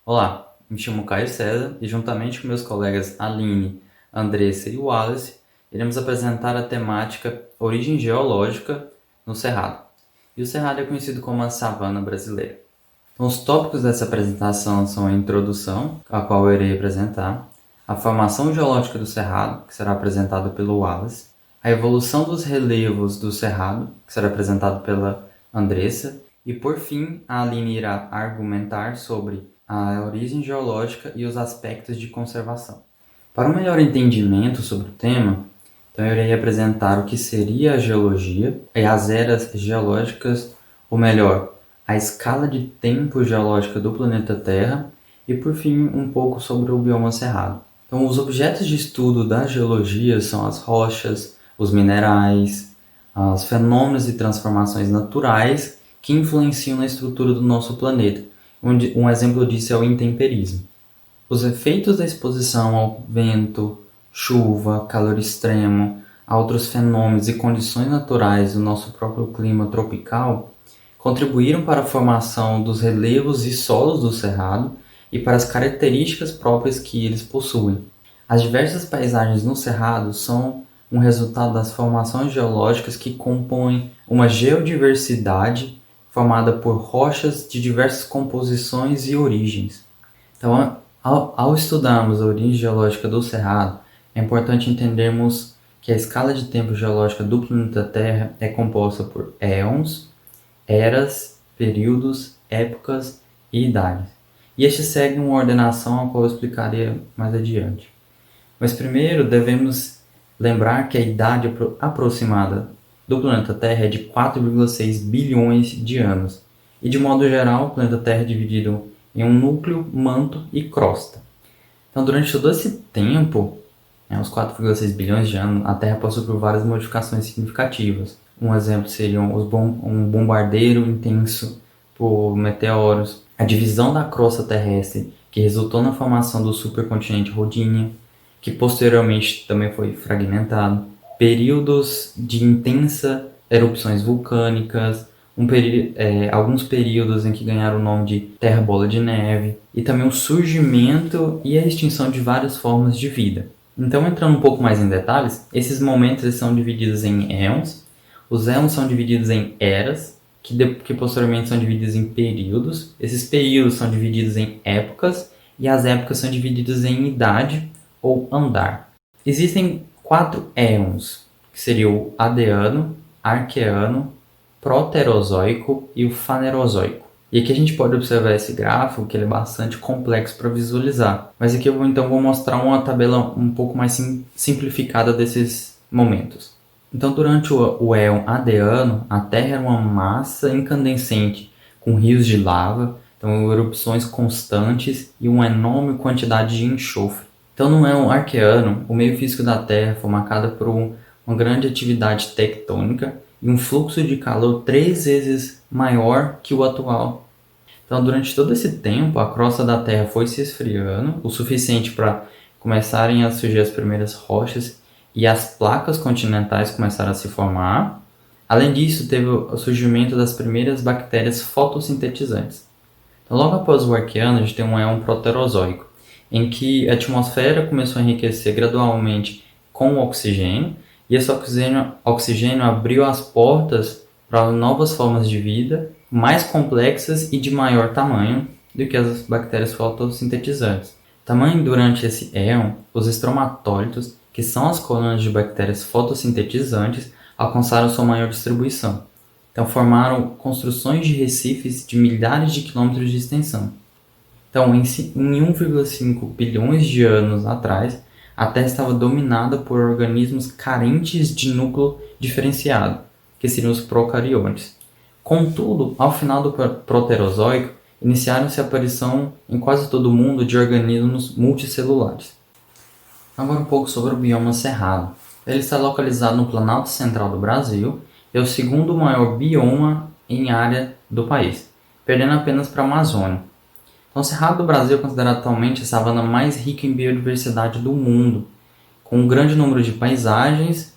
Olá, me chamo Caio César e juntamente com meus colegas Aline, Andressa e Wallace, iremos apresentar a temática Origem Geológica no Cerrado. E o Cerrado é conhecido como a savana brasileira. Então, os tópicos dessa apresentação são a introdução, a qual eu irei apresentar, a formação geológica do Cerrado, que será apresentada pelo Wallace, a evolução dos relevos do Cerrado, que será apresentado pela Andressa, e por fim, a Aline irá argumentar sobre a origem geológica e os aspectos de conservação. Para um melhor entendimento sobre o tema, então eu irei apresentar o que seria a geologia e as eras geológicas, ou melhor, a escala de tempo geológica do planeta Terra e, por fim, um pouco sobre o bioma cerrado. Então, os objetos de estudo da geologia são as rochas, os minerais, os fenômenos e transformações naturais que influenciam na estrutura do nosso planeta. Um exemplo disso é o intemperismo. Os efeitos da exposição ao vento, chuva, calor extremo, a outros fenômenos e condições naturais do nosso próprio clima tropical contribuíram para a formação dos relevos e solos do Cerrado e para as características próprias que eles possuem. As diversas paisagens no Cerrado são um resultado das formações geológicas que compõem uma geodiversidade formada por rochas de diversas composições e origens. Então, ao estudarmos a origem geológica do Cerrado, é importante entendermos que a escala de tempo geológica do planeta Terra é composta por éons, eras, períodos, épocas e idades. E estes seguem uma ordenação a qual eu explicarei mais adiante. Mas primeiro devemos lembrar que a idade aproximada do planeta Terra é de 4,6 bilhões de anos. E de modo geral, o planeta Terra é dividido em um núcleo, manto e crosta. Então, durante todo esse tempo, uns 4,6 bilhões de anos, a Terra passou por várias modificações significativas. Um exemplo seria um bombardeio intenso por meteoros, a divisão da crosta terrestre, que resultou na formação do supercontinente Rodinia, que posteriormente também foi fragmentado, períodos de intensa erupções vulcânicas, alguns períodos em que ganharam o nome de Terra Bola de Neve, e também o surgimento e a extinção de várias formas de vida. Então, entrando um pouco mais em detalhes, esses momentos são divididos em éons, os éons são divididos em eras, que posteriormente são divididos em períodos, esses períodos são divididos em épocas, e as épocas são divididas em idade ou andar. Existem 4 éons, que seria o Adeano, Arqueano, Proterozoico e o Fanerozoico. E aqui a gente pode observar esse gráfico, que ele é bastante complexo para visualizar. Mas aqui eu vou mostrar uma tabela um pouco mais simplificada desses momentos. Então, durante o éon Adeano, a Terra era uma massa incandescente, com rios de lava, então erupções constantes e uma enorme quantidade de enxofre. Então, no éon Arqueano, o meio físico da Terra foi marcado por uma grande atividade tectônica e um fluxo de calor 3 vezes maior que o atual. Então, durante todo esse tempo, a crosta da Terra foi se esfriando o suficiente para começarem a surgir as primeiras rochas e as placas continentais começaram a se formar. Além disso, teve o surgimento das primeiras bactérias fotossintetizantes. Então, logo após o Arqueano, a gente tem um éon proterozoico, em que a atmosfera começou a enriquecer gradualmente com o oxigênio, e esse oxigênio abriu as portas para novas formas de vida, mais complexas e de maior tamanho do que as bactérias fotossintetizantes. Também durante esse éon, os estromatólitos, que são as colônias de bactérias fotossintetizantes, alcançaram sua maior distribuição. Então formaram construções de recifes de milhares de quilômetros de extensão. Então, em 1,5 bilhões de anos atrás, a Terra estava dominada por organismos carentes de núcleo diferenciado, que seriam os procariontes. Contudo, ao final do Proterozoico, iniciaram-se a aparição em quase todo o mundo de organismos multicelulares. Agora um pouco sobre o bioma cerrado. Ele está localizado no Planalto Central do Brasil e é o segundo maior bioma em área do país, perdendo apenas para a Amazônia. Então, o Cerrado do Brasil é considerado atualmente a savana mais rica em biodiversidade do mundo, com um grande número de paisagens,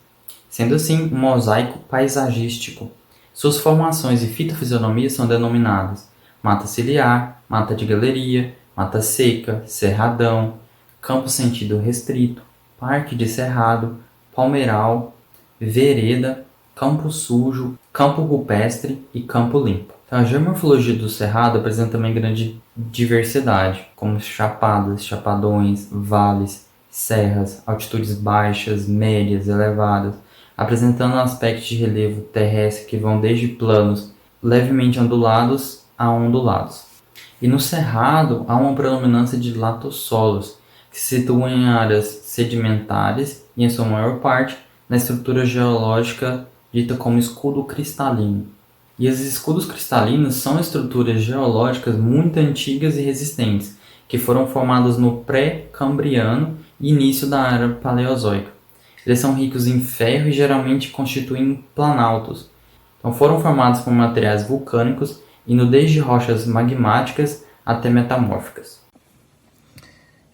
sendo assim um mosaico paisagístico. Suas formações e fitofisionomias são denominadas mata ciliar, mata de galeria, Mata Seca, Cerradão, Campo Sentido Restrito, Parque de Cerrado, Palmeiral, Vereda, Campo Sujo, Campo Rupestre e Campo Limpo. Então, a geomorfologia do Cerrado apresenta também grande diversidade, como chapadas, chapadões, vales, serras, altitudes baixas, médias, elevadas, apresentando aspectos de relevo terrestre que vão desde planos levemente ondulados a ondulados. E no Cerrado há uma predominância de latossolos, que se situam em áreas sedimentares e, em sua maior parte, na estrutura geológica dita como escudo cristalino. E os escudos cristalinos são estruturas geológicas muito antigas e resistentes, que foram formadas no pré-cambriano e início da era paleozoica. Eles são ricos em ferro e geralmente constituem planaltos. Então, foram formados por materiais vulcânicos, indo desde rochas magmáticas até metamórficas.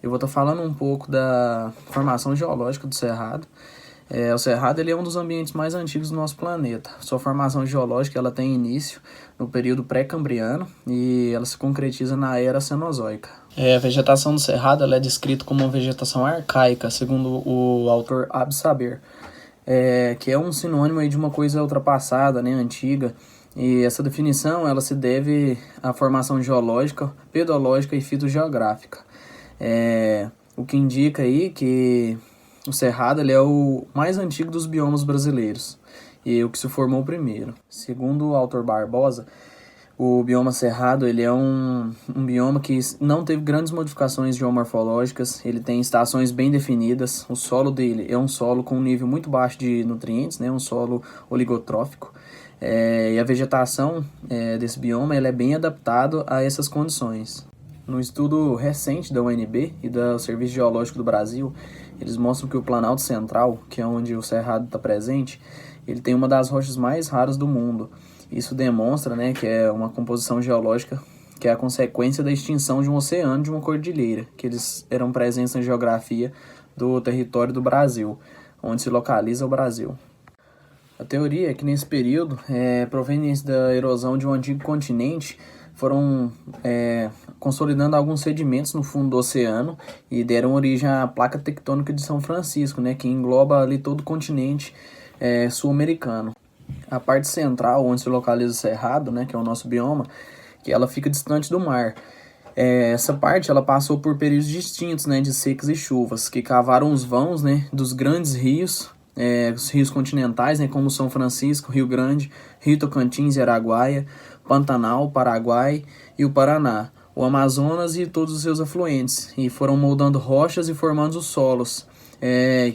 Eu vou estar falando um pouco da formação geológica do Cerrado. O Cerrado ele é um dos ambientes mais antigos do nosso planeta. Sua formação geológica ela tem início no período pré-cambriano e ela se concretiza na era Cenozoica. A vegetação do Cerrado ela é descrita como uma vegetação arcaica, segundo o autor Abd Saber, que é um sinônimo aí de uma coisa ultrapassada, né, antiga. E essa definição ela se deve à formação geológica, pedológica e fitogeográfica. O que indica aí que o Cerrado ele é o mais antigo dos biomas brasileiros e o que se formou primeiro. Segundo o autor Barbosa, o bioma Cerrado ele é um bioma que não teve grandes modificações geomorfológicas, ele tem estações bem definidas, o solo dele é um solo com um nível muito baixo de nutrientes, né, um solo oligotrófico, e a vegetação desse bioma ela é bem adaptada a essas condições. No estudo recente da UNB e do Serviço Geológico do Brasil, eles mostram que o Planalto Central, que é onde o Cerrado está presente, ele tem uma das rochas mais raras do mundo. Isso demonstra, né, que é uma composição geológica que é a consequência da extinção de um oceano de uma cordilheira, que eles eram presentes na geografia do território do Brasil, onde se localiza o Brasil. A teoria é que nesse período, proveniente da erosão de um antigo continente, foram consolidando alguns sedimentos no fundo do oceano e deram origem à placa tectônica de São Francisco, né, que engloba ali todo o continente sul-americano. A parte central, onde se localiza o Cerrado, né, que é o nosso bioma, que ela fica distante do mar. Essa parte ela passou por períodos distintos, né, de secas e chuvas, que cavaram os vãos, né, dos grandes rios, os rios continentais, né, como São Francisco, Rio Grande, Rio Tocantins e Araguaia, Pantanal, Paraguai e o Paraná, o Amazonas e todos os seus afluentes, e foram moldando rochas e formando os solos,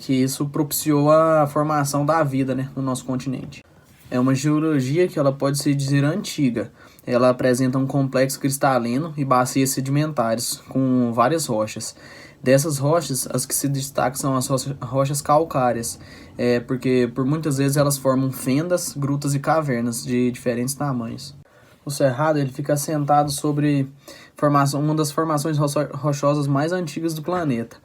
que isso propiciou a formação da vida, né, no nosso continente. É uma geologia que ela pode se dizer antiga. Ela apresenta um complexo cristalino e bacias sedimentares, com várias rochas. Dessas rochas, as que se destacam são as rochas calcárias, porque por muitas vezes elas formam fendas, grutas e cavernas de diferentes tamanhos. O Cerrado ele fica assentado sobre uma das formações rochosas mais antigas do planeta.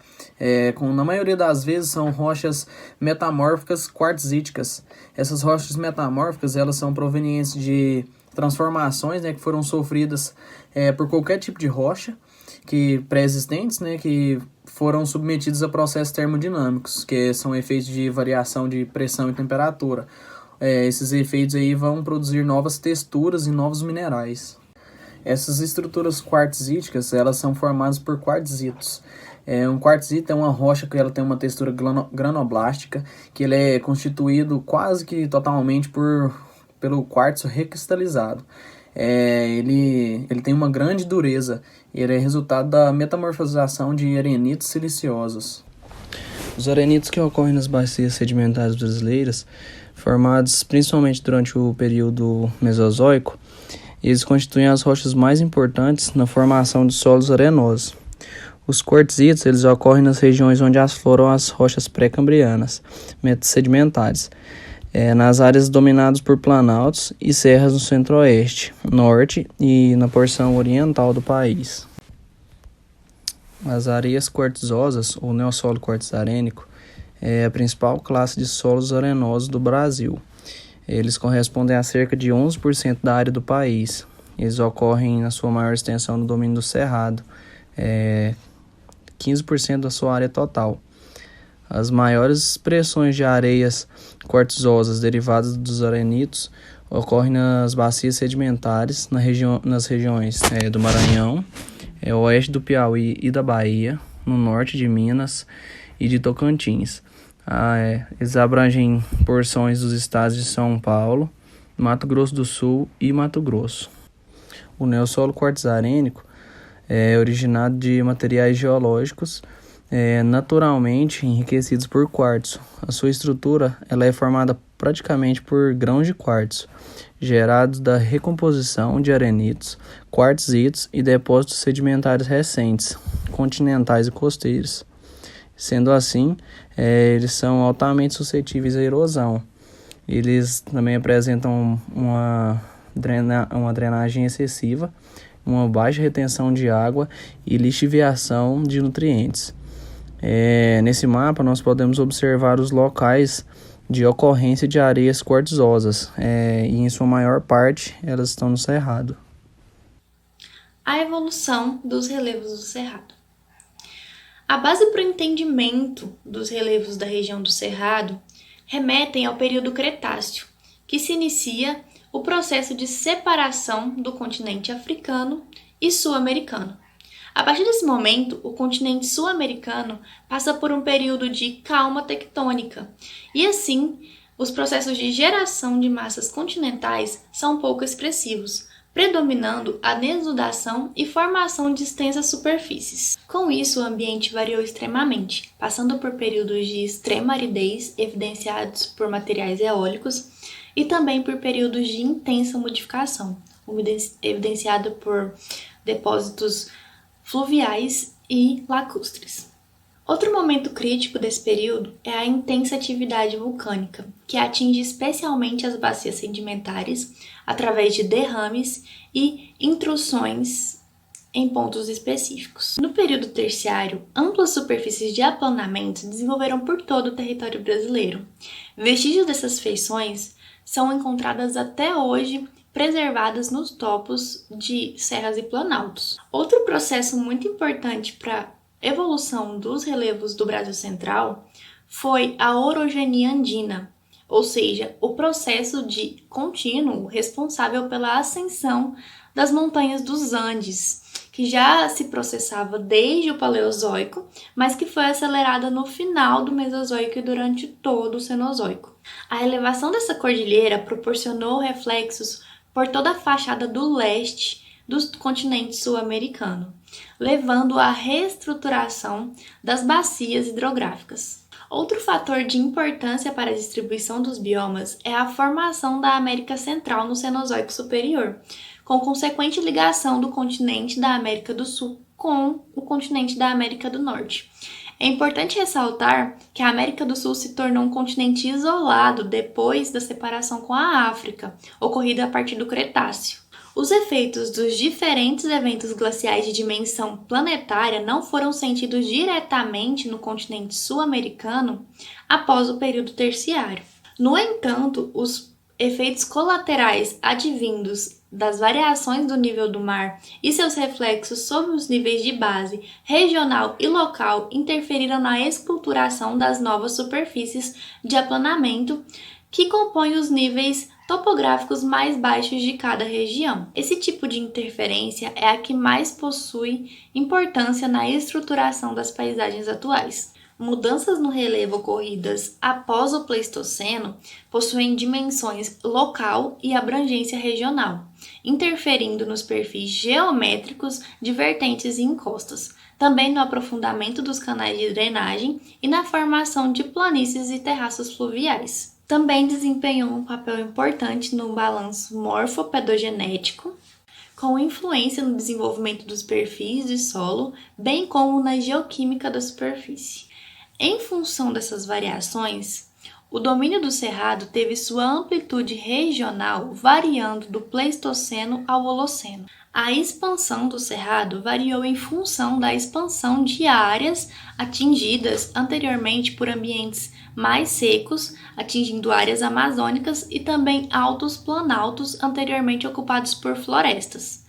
Na maioria das vezes são rochas metamórficas quartzíticas. Essas rochas metamórficas elas são provenientes de transformações, né, que foram sofridas por qualquer tipo de rocha que pré-existentes, né, que foram submetidos a processos termodinâmicos, que são efeitos de variação de pressão e temperatura. Esses efeitos aí vão produzir novas texturas e novos minerais. Essas estruturas quartzíticas elas são formadas por quartzitos. Um quartzito é uma rocha que ela tem uma textura granoblástica, que ele é constituído quase que totalmente pelo quartzo recristalizado. Ele tem uma grande dureza e ele é resultado da metamorfosização de arenitos siliciosos. Os arenitos que ocorrem nas bacias sedimentares brasileiras, formados principalmente durante o período Mesozoico, eles constituem as rochas mais importantes na formação de solos arenosos. Os quartzitos eles ocorrem nas regiões onde afloram as rochas pré-cambrianas, metasedimentares, nas áreas dominadas por planaltos e serras no centro-oeste, norte e na porção oriental do país. As areias quartzosas, ou neossolo quartzarênico, é a principal classe de solos arenosos do Brasil. Eles correspondem a cerca de 11% da área do país. Eles ocorrem na sua maior extensão no domínio do Cerrado, 15% da sua área total. As maiores expressões de areias quartzosas derivadas dos arenitos ocorrem nas bacias sedimentares, nas regiões do Maranhão, oeste do Piauí e da Bahia, no norte de Minas e de Tocantins. Eles abrangem porções dos estados de São Paulo, Mato Grosso do Sul e Mato Grosso. O neossolo quartzarênico é originado de materiais geológicos naturalmente enriquecidos por quartzo. A sua estrutura ela é formada praticamente por grãos de quartzo, gerados da recomposição de arenitos, quartzitos e depósitos sedimentares recentes, continentais e costeiros. Sendo assim, eles são altamente suscetíveis à erosão. Eles também apresentam uma drenagem excessiva, uma baixa retenção de água e lixiviação de nutrientes. Nesse mapa, nós podemos observar os locais de ocorrência de areias quartzosas, e em sua maior parte, elas estão no Cerrado. A evolução dos relevos do Cerrado. A base para o entendimento dos relevos da região do Cerrado remetem ao período Cretáceo, que se inicia o processo de separação do continente africano e sul-americano. A partir desse momento, o continente sul-americano passa por um período de calma tectônica, e assim, os processos de geração de massas continentais são pouco expressivos, predominando a desudação e formação de extensas superfícies. Com isso, o ambiente variou extremamente, passando por períodos de extrema aridez, evidenciados por materiais eólicos, e também por períodos de intensa modificação, evidenciado por depósitos fluviais e lacustres. Outro momento crítico desse período é a intensa atividade vulcânica, que atinge especialmente as bacias sedimentares através de derrames e intrusões em pontos específicos. No período terciário, amplas superfícies de aplanamento se desenvolveram por todo o território brasileiro. Vestígios dessas feições são encontradas até hoje preservadas nos topos de serras e planaltos. Outro processo muito importante para a evolução dos relevos do Brasil Central foi a orogenia andina, ou seja, o processo de contínuo responsável pela ascensão das montanhas dos Andes, que já se processava desde o Paleozoico, mas que foi acelerada no final do Mesozoico e durante todo o Cenozoico. A elevação dessa cordilheira proporcionou reflexos por toda a fachada do leste do continente sul-americano, levando à reestruturação das bacias hidrográficas. Outro fator de importância para a distribuição dos biomas é a formação da América Central no Cenozoico Superior, com consequente ligação do continente da América do Sul com o continente da América do Norte. É importante ressaltar que a América do Sul se tornou um continente isolado depois da separação com a África, ocorrida a partir do Cretáceo. Os efeitos dos diferentes eventos glaciais de dimensão planetária não foram sentidos diretamente no continente sul-americano após o período terciário. No entanto, os efeitos colaterais advindos das variações do nível do mar e seus reflexos sobre os níveis de base, regional e local interferiram na esculturação das novas superfícies de aplanamento que compõem os níveis topográficos mais baixos de cada região. Esse tipo de interferência é a que mais possui importância na estruturação das paisagens atuais. Mudanças no relevo ocorridas após o Pleistoceno possuem dimensões local e abrangência regional, interferindo nos perfis geométricos de vertentes e encostas, também no aprofundamento dos canais de drenagem e na formação de planícies e terraços fluviais. Também desempenhou um papel importante no balanço morfopedogenético, com influência no desenvolvimento dos perfis de solo, bem como na geoquímica da superfície. Em função dessas variações, o domínio do Cerrado teve sua amplitude regional variando do Pleistoceno ao Holoceno. A expansão do Cerrado variou em função da expansão de áreas atingidas anteriormente por ambientes mais secos, atingindo áreas amazônicas e também altos planaltos anteriormente ocupados por florestas.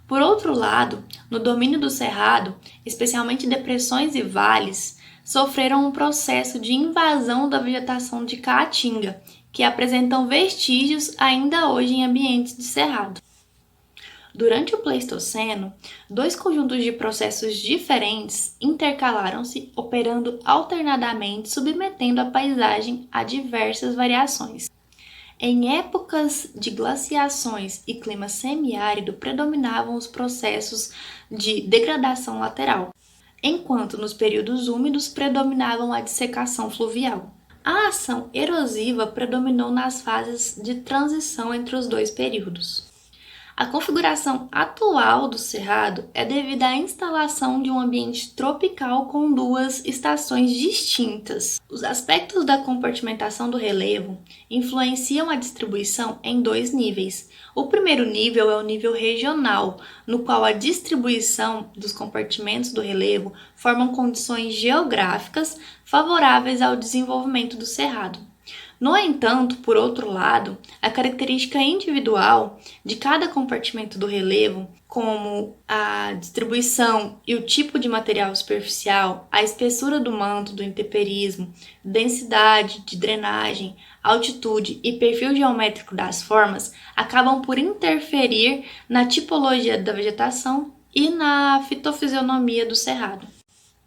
Por outro lado, no domínio do Cerrado, especialmente depressões e vales, sofreram um processo de invasão da vegetação de caatinga, que apresentam vestígios ainda hoje em ambientes de cerrado. Durante o Pleistoceno, dois conjuntos de processos diferentes intercalaram-se, operando alternadamente, submetendo a paisagem a diversas variações. Em épocas de glaciações e clima semiárido, predominavam os processos de degradação lateral, enquanto nos períodos úmidos predominavam a dessecação fluvial. A ação erosiva predominou nas fases de transição entre os dois períodos. A configuração atual do Cerrado é devida à instalação de um ambiente tropical com duas estações distintas. Os aspectos da compartimentação do relevo influenciam a distribuição em dois níveis. O primeiro nível é o nível regional, no qual a distribuição dos compartimentos do relevo formam condições geográficas favoráveis ao desenvolvimento do Cerrado. No entanto, por outro lado, a característica individual de cada compartimento do relevo, como a distribuição e o tipo de material superficial, a espessura do manto do intemperismo, densidade de drenagem, altitude e perfil geométrico das formas, acabam por interferir na tipologia da vegetação e na fitofisionomia do cerrado.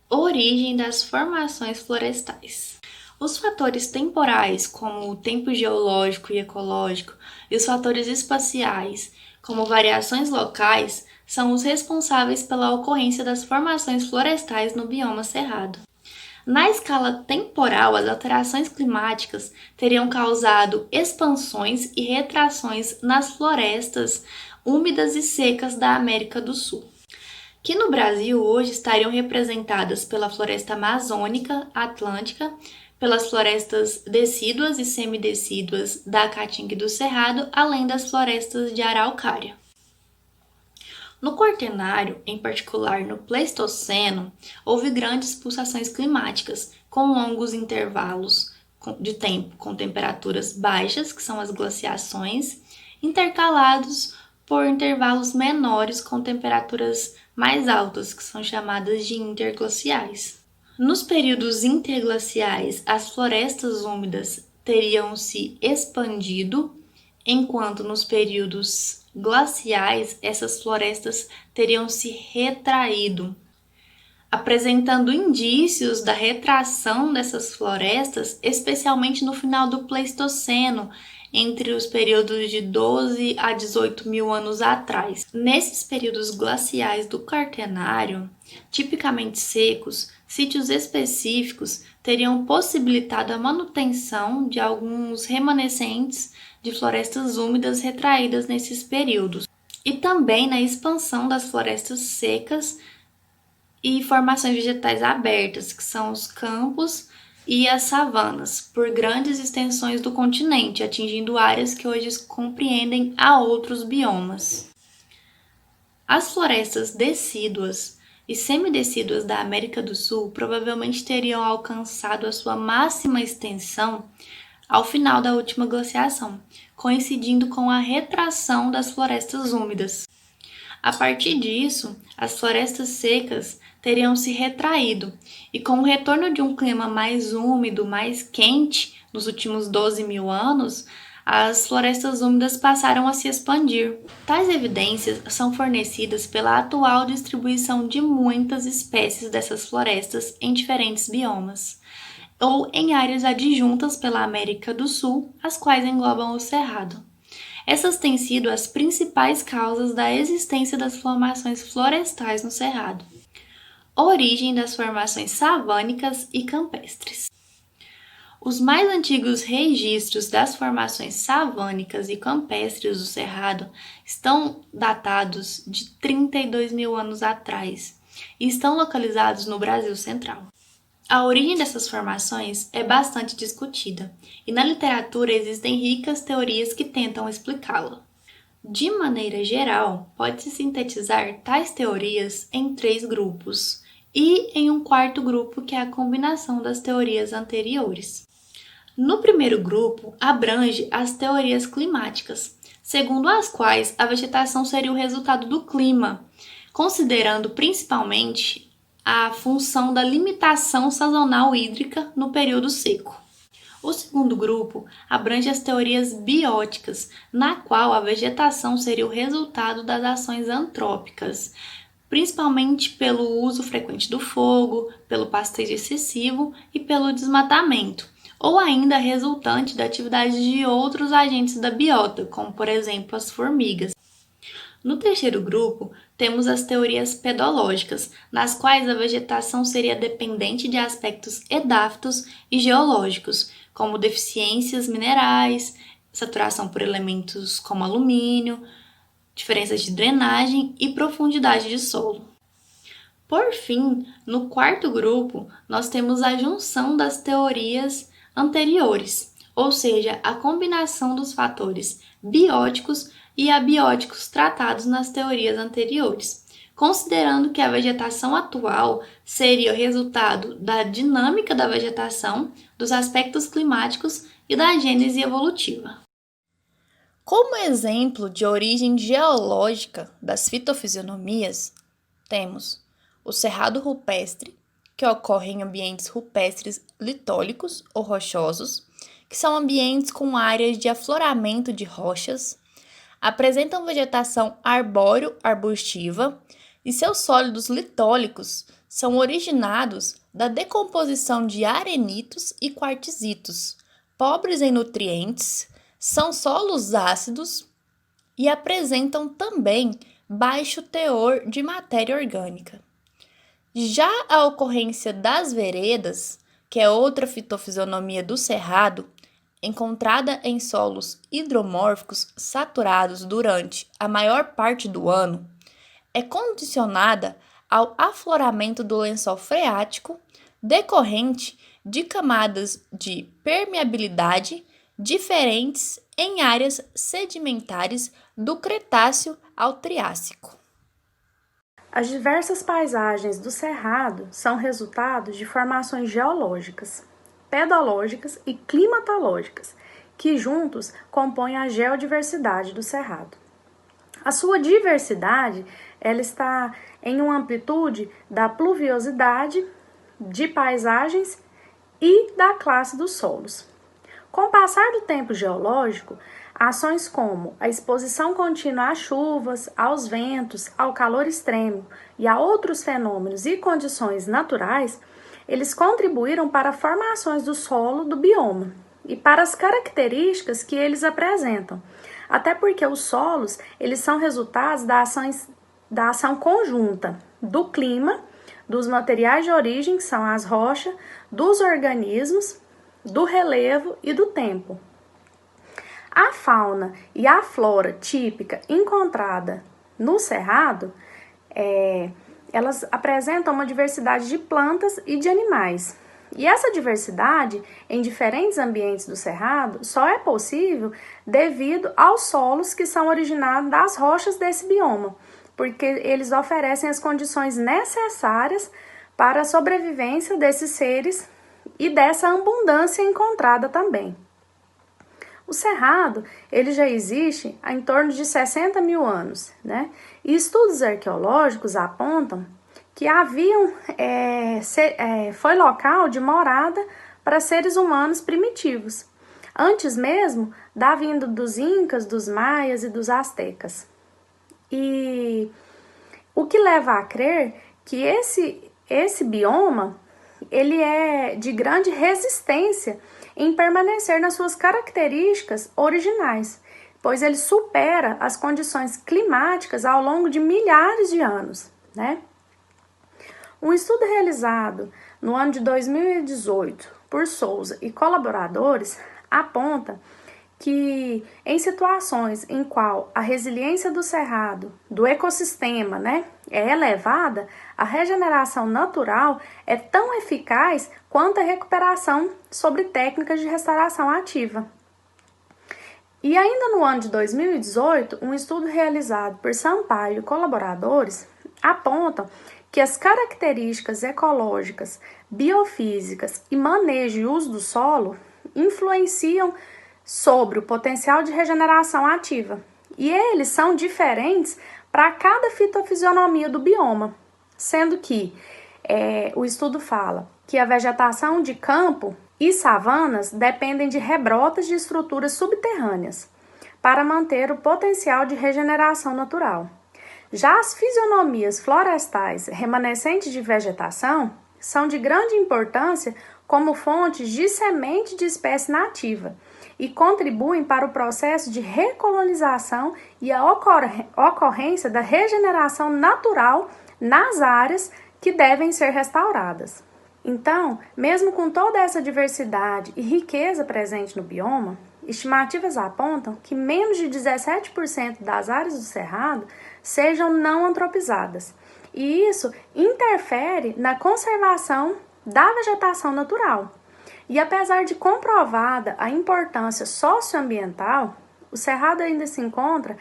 Origem das formações florestais. Os fatores temporais, como o tempo geológico e ecológico, e os fatores espaciais, como variações locais, são os responsáveis pela ocorrência das formações florestais no bioma cerrado. Na escala temporal, as alterações climáticas teriam causado expansões e retrações nas florestas úmidas e secas da América do Sul, que no Brasil hoje estariam representadas pela floresta amazônica, atlântica, pelas florestas decíduas e semidecíduas da Caatinga e do Cerrado, além das florestas de araucária. No Quaternário, em particular no Pleistoceno, houve grandes pulsações climáticas, com longos intervalos de tempo com temperaturas baixas, que são as glaciações, intercalados por intervalos menores com temperaturas mais altas, que são chamadas de interglaciais. Nos períodos interglaciais, as florestas úmidas teriam se expandido, enquanto nos períodos glaciais, essas florestas teriam se retraído, apresentando indícios da retração dessas florestas, especialmente no final do Pleistoceno, entre os períodos de 12 a 18 mil anos atrás. Nesses períodos glaciais do Quaternário, tipicamente secos, sítios específicos teriam possibilitado a manutenção de alguns remanescentes de florestas úmidas retraídas nesses períodos, e também na expansão das florestas secas e formações vegetais abertas, que são os campos e as savanas, por grandes extensões do continente, atingindo áreas que hoje compreendem a outros biomas. As florestas decíduas e semidecíduas da América do Sul provavelmente teriam alcançado a sua máxima extensão ao final da última glaciação, coincidindo com a retração das florestas úmidas. A partir disso, as florestas secas teriam se retraído, e com o retorno de um clima mais úmido, mais quente, nos últimos 12 mil anos, as florestas úmidas passaram a se expandir. Tais evidências são fornecidas pela atual distribuição de muitas espécies dessas florestas em diferentes biomas, ou em áreas adjuntas pela América do Sul, as quais englobam o Cerrado. Essas têm sido as principais causas da existência das formações florestais no Cerrado. Origem das formações savânicas e campestres. Os mais antigos registros das formações savânicas e campestres do Cerrado estão datados de 32 mil anos atrás e estão localizados no Brasil Central. A origem dessas formações é bastante discutida, e na literatura existem ricas teorias que tentam explicá-la. De maneira geral, pode-se sintetizar tais teorias em 3 grupos, e em um quarto grupo que é a combinação das teorias anteriores. No primeiro grupo, abrange as teorias climáticas, segundo as quais a vegetação seria o resultado do clima, considerando principalmente a função da limitação sazonal hídrica no período seco. O segundo grupo abrange as teorias bióticas, na qual a vegetação seria o resultado das ações antrópicas, principalmente pelo uso frequente do fogo, pelo pastejo excessivo e pelo desmatamento, ou ainda resultante da atividade de outros agentes da biota, como por exemplo as formigas. No terceiro grupo, temos as teorias pedológicas, nas quais a vegetação seria dependente de aspectos edáfitos e geológicos, como deficiências minerais, saturação por elementos como alumínio, diferenças de drenagem e profundidade de solo. Por fim, no quarto grupo, nós temos a junção das teorias anteriores, ou seja, a combinação dos fatores bióticos e abióticos tratados nas teorias anteriores, considerando que a vegetação atual seria o resultado da dinâmica da vegetação, dos aspectos climáticos e da gênese evolutiva. Como exemplo de origem geológica das fitofisionomias, temos o cerrado rupestre, que ocorre em ambientes rupestres litólicos ou rochosos, que são ambientes com áreas de afloramento de rochas, apresentam vegetação arbóreo-arbustiva e seus sólidos litólicos são originados da decomposição de arenitos e quartzitos, pobres em nutrientes, são solos ácidos e apresentam também baixo teor de matéria orgânica. Já a ocorrência das veredas, que é outra fitofisionomia do cerrado, encontrada em solos hidromórficos saturados durante a maior parte do ano, é condicionada ao afloramento do lençol freático decorrente de camadas de permeabilidade diferentes em áreas sedimentares do Cretáceo ao Triássico. As diversas paisagens do Cerrado são resultado de formações geológicas, pedológicas e climatológicas, que juntos compõem a geodiversidade do Cerrado. A sua diversidade ela está em uma amplitude da pluviosidade, de paisagens e da classe dos solos. Com o passar do tempo geológico, ações como a exposição contínua às chuvas, aos ventos, ao calor extremo e a outros fenômenos e condições naturais, eles contribuíram para formações do solo do bioma e para as características que eles apresentam, até porque os solos eles são resultados da ação conjunta do clima, dos materiais de origem, que são as rochas, dos organismos, do relevo e do tempo. A fauna e a flora típica encontrada no Cerrado, elas apresentam uma diversidade de plantas e de animais. E essa diversidade em diferentes ambientes do Cerrado só é possível devido aos solos que são originados das rochas desse bioma, porque eles oferecem as condições necessárias para a sobrevivência desses seres e dessa abundância encontrada também. O Cerrado, ele já existe há em torno de 60 mil anos, né? E estudos arqueológicos apontam que foi local de morada para seres humanos primitivos, antes mesmo da vinda dos incas, dos maias e dos astecas. E o que leva a crer que esse bioma ele é de grande resistência em permanecer nas suas características originais, pois ele supera as condições climáticas ao longo de milhares de anos, né? Um estudo realizado no ano de 2018 por Souza e colaboradores aponta que em situações em qual a resiliência do cerrado, do ecossistema, é elevada, a regeneração natural é tão eficaz quanto a recuperação sobre técnicas de restauração ativa. E ainda no ano de 2018, um estudo realizado por Sampaio e colaboradores aponta que as características ecológicas, biofísicas e manejo e uso do solo influenciam sobre o potencial de regeneração ativa, E eles são diferentes para cada fitofisionomia do bioma, sendo que o estudo fala que a vegetação de campo e savanas dependem de rebrotas de estruturas subterrâneas para manter o potencial de regeneração natural. Já as fisionomias florestais remanescentes de vegetação são de grande importância como fontes de semente de espécie nativa e contribuem para o processo de recolonização e a ocorrência da regeneração natural nas áreas que devem ser restauradas. Então, mesmo com toda essa diversidade e riqueza presente no bioma, estimativas apontam que menos de 17% das áreas do Cerrado sejam não antropizadas, e isso interfere na conservação da vegetação natural. E apesar de comprovada a importância socioambiental, o Cerrado ainda se encontra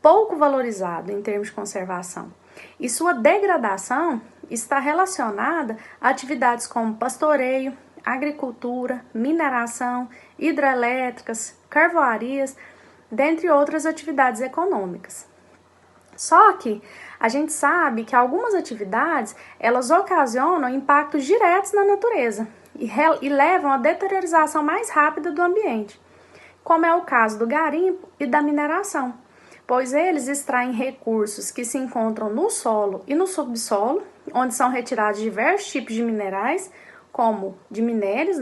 pouco valorizado em termos de conservação, e sua degradação está relacionada a atividades como pastoreio, agricultura, mineração, hidrelétricas, carvoarias, dentre outras atividades econômicas. Só que a gente sabe que algumas atividades elas ocasionam impactos diretos na natureza e levam à deteriorização mais rápida do ambiente, como é o caso do garimpo e da mineração, pois eles extraem recursos que se encontram no solo e no subsolo, onde são retirados diversos tipos de minerais, como de minérios,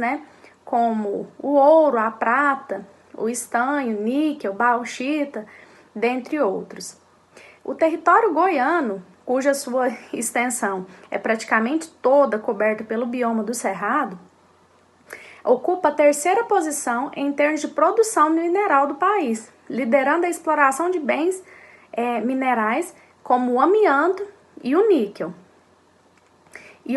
como o ouro, a prata, o estanho, níquel, bauxita, dentre outros. O território goiano, cuja sua extensão é praticamente toda coberta pelo bioma do Cerrado, ocupa a terceira posição em termos de produção mineral do país, liderando a exploração de bens minerais como o amianto e o níquel. E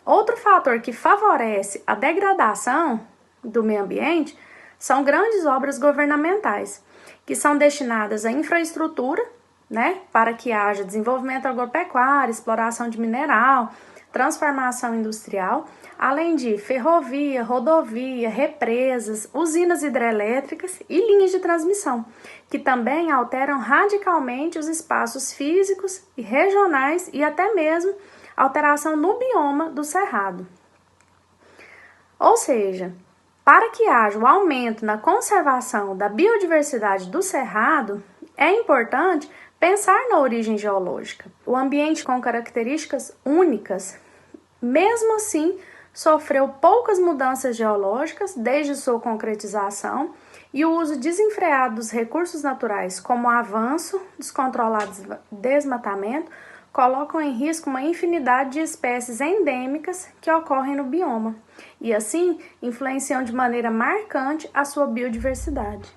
outro fator que favorece a degradação do meio ambiente são grandes obras governamentais, que são destinadas à infraestrutura, para que haja desenvolvimento agropecuário, exploração de mineral, transformação industrial, além de ferrovia, rodovia, represas, usinas hidrelétricas e linhas de transmissão, que também alteram radicalmente os espaços físicos e regionais e até mesmo alteração no bioma do Cerrado. Ou seja, para que haja o aumento na conservação da biodiversidade do Cerrado, é importante pensar na origem geológica. O ambiente com características únicas, mesmo assim, sofreu poucas mudanças geológicas desde sua concretização e o uso desenfreado dos recursos naturais, como o avanço descontrolado do desmatamento, colocam em risco uma infinidade de espécies endêmicas que ocorrem no bioma e, assim, influenciam de maneira marcante a sua biodiversidade.